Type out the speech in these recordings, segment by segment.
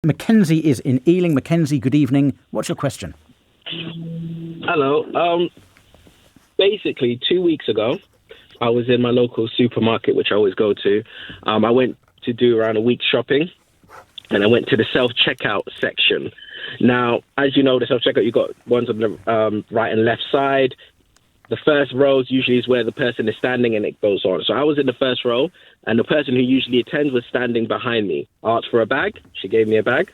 Mackenzie is in Ealing. Mackenzie, good evening. What's your question? Hello. Basically, 2 weeks ago, I was in my local supermarket, which I always go to. I went to do around a week's shopping, and I went to the self-checkout section. Now, as you know, the self-checkout, you've got ones on the right and left side. The first rows usually is where the person is standing, and it goes on. So I was in the first row, and the person who usually attends was standing behind me. I asked for a bag. She gave me a bag.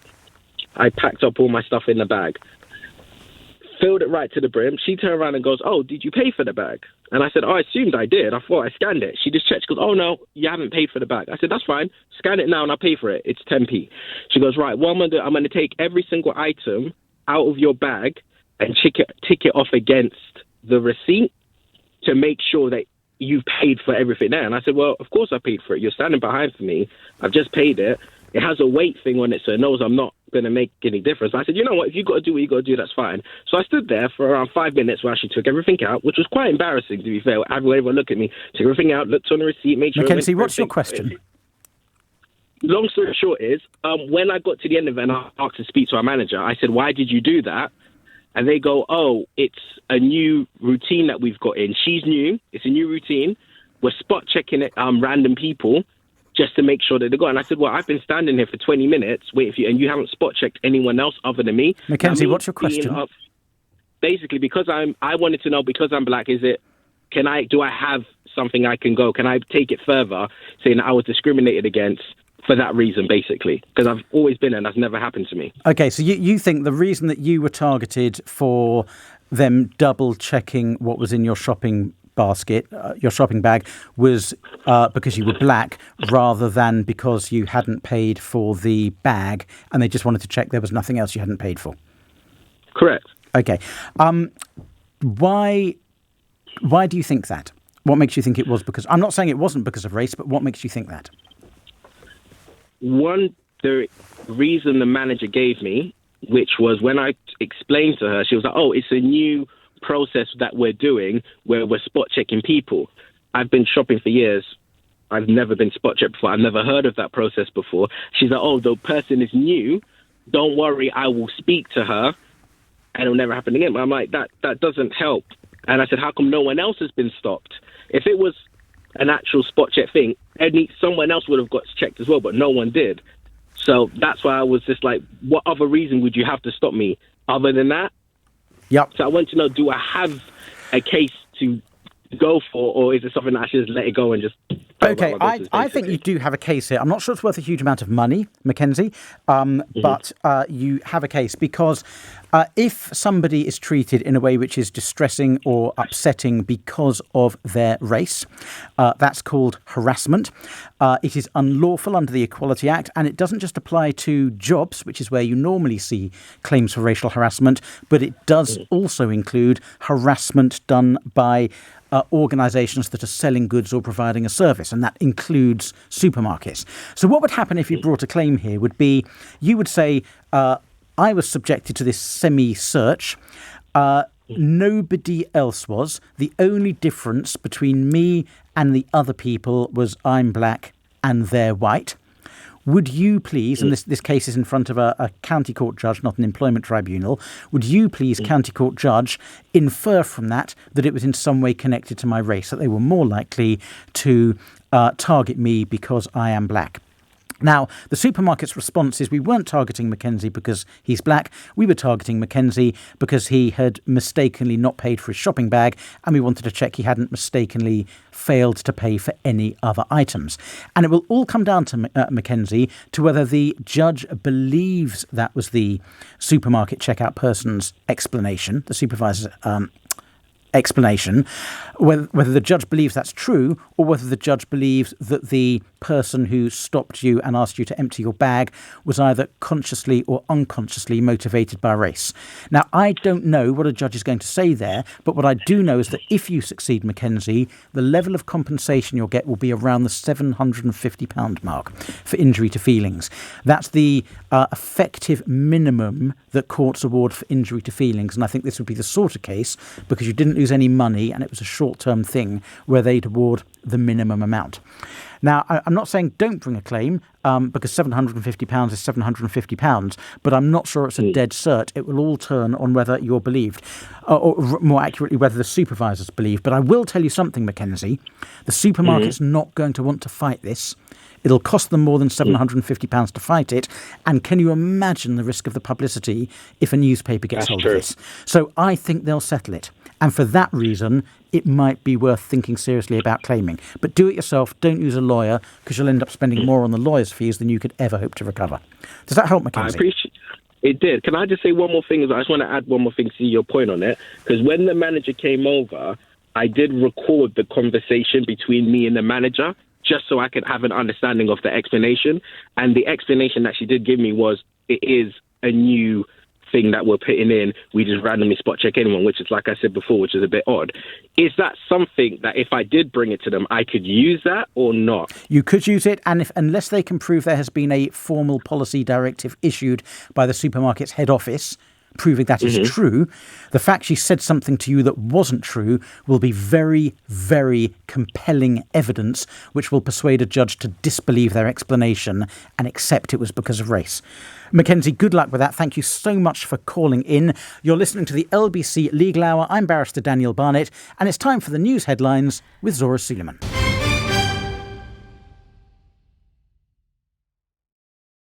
I packed up all my stuff in the bag, filled it right to the brim. She turned around and goes, "Oh, did you pay for the bag?" And I said, "Oh, I assumed I did. I thought I scanned it." She just checked. She goes, "Oh, no, you haven't paid for the bag." I said, "That's fine. Scan it now and I'll pay for it. It's 10p. She goes, "Right, well, I'm going to take every single item out of your bag and tick it off against the receipt to make sure that you've paid for everything there." And I said, "Well, of course I paid for it. You're standing behind me. I've just paid it. It has a weight thing on it, so it knows I'm not going to make any difference." I said, "You know what? If you've got to do what you got to do, that's fine." So I stood there for around 5 minutes while she took everything out, which was quite embarrassing, to be fair. Everyone looked at me, took everything out, looked on the receipt, made sure... Mackenzie, what's your question? Long story short is, when I got to the end of it and I asked to speak to our manager, I said, "Why did you do that?" And they go, "Oh, it's a new routine that we've got in. She's new. It's a new routine. We're spot checking it, random people just to make sure that they got." And I said, "Well, I've been standing here for 20 minutes waiting for you, and you haven't spot checked anyone else other than me." Mackenzie, what's your question? Basically, because I wanted to know, because I'm black, do I have something I can go? Can I take it further, saying that I was discriminated against for that reason, basically? Because I've always been, and that's never happened to me. Okay, so you think the reason that you were targeted for them double checking what was in your shopping basket, your shopping bag, was because you were black, rather than because you hadn't paid for the bag and they just wanted to check there was nothing else you hadn't paid for? Correct. Okay. Why do you think that? What makes you think it was because... I'm not saying it wasn't because of race, but what makes you think that? One, the reason the manager gave me, which was when I explained to her, she was like, "Oh, it's a new process that we're doing where we're spot checking people." I've been shopping for years. I've never been spot checked before. I've never heard of that process before. She's like, "Oh, the person is new. Don't worry, I will speak to her and it'll never happen again." But I'm like, that doesn't help. And I said, "How come no one else has been stopped? If it was an actual spot check thing, someone else would have got checked as well, but no one did." So that's why I was just like, what other reason would you have to stop me other than that? Yep. So I want to know, do I have a case to go for, or is it something that I should just let it go and just... Okay, I think you do have a case here. I'm not sure it's worth a huge amount of money, Mackenzie, but you have a case because if somebody is treated in a way which is distressing or upsetting because of their race, that's called harassment. It is unlawful under the Equality Act, and it doesn't just apply to jobs, which is where you normally see claims for racial harassment, but it does also include harassment done by organisations that are selling goods or providing a service, and that includes supermarkets. So what would happen if you brought a claim here would be, you would say, I was subjected to this semi-search. Nobody else was. The only difference between me and the other people was I'm black and they're white. Would you please, and this case is in front of a county court judge, not an employment tribunal, would you please, county court judge, infer from that it was in some way connected to my race, that they were more likely to target me because I am black? Now, the supermarket's response is we weren't targeting Mackenzie because he's black. We were targeting Mackenzie because he had mistakenly not paid for his shopping bag, and we wanted to check he hadn't mistakenly failed to pay for any other items. And it will all come down to Mackenzie, to whether the judge believes that was the supermarket checkout person's explanation, the supervisor's explanation, whether the judge believes that's true, or whether the judge believes that the person who stopped you and asked you to empty your bag was either consciously or unconsciously motivated by race. Now, I don't know what a judge is going to say there, but what I do know is that if you succeed, Mackenzie, the level of compensation you'll get will be around the £750 mark for injury to feelings. That's the effective minimum that courts award for injury to feelings, and I think this would be the sort of case, because you didn't lose any money and it was a short-term thing, where they'd award the minimum amount. Now, I'm not saying don't bring a claim, because £750 is £750, but I'm not sure it's a dead cert. It will all turn on whether you're believed, or more accurately, whether the supervisor's believed. But I will tell you something, Mackenzie. The supermarket's not going to want to fight this. It'll cost them more than £750 to fight it. And can you imagine the risk of the publicity if a newspaper gets hold of this? So I think they'll settle it. And for that reason, it might be worth thinking seriously about claiming. But do it yourself. Don't use a lawyer, because you'll end up spending more on the lawyer's fees than you could ever hope to recover. Does that help, Mackenzie? I appreciate it. Did. Can I just say one more thing? I just want to add one more thing to your point on it. Because when the manager came over, I did record the conversation between me and the manager, just so I could have an understanding of the explanation. And the explanation that she did give me was, it is a new thing that we're putting in. We just randomly spot check anyone, which is, like I said before, which is a bit odd. Is that something that if I did bring it to them, I could use that or not? You could use it, and unless they can prove there has been a formal policy directive issued by the supermarket's head office proving that is true, the fact she said something to you that wasn't true will be very, very compelling evidence which will persuade a judge to disbelieve their explanation and accept it was because of race. Mackenzie, good luck with that. Thank you so much for calling in. You're listening to the LBC Legal Hour. I'm Barrister Daniel Barnett, and it's time for the news headlines with Zora Suleiman.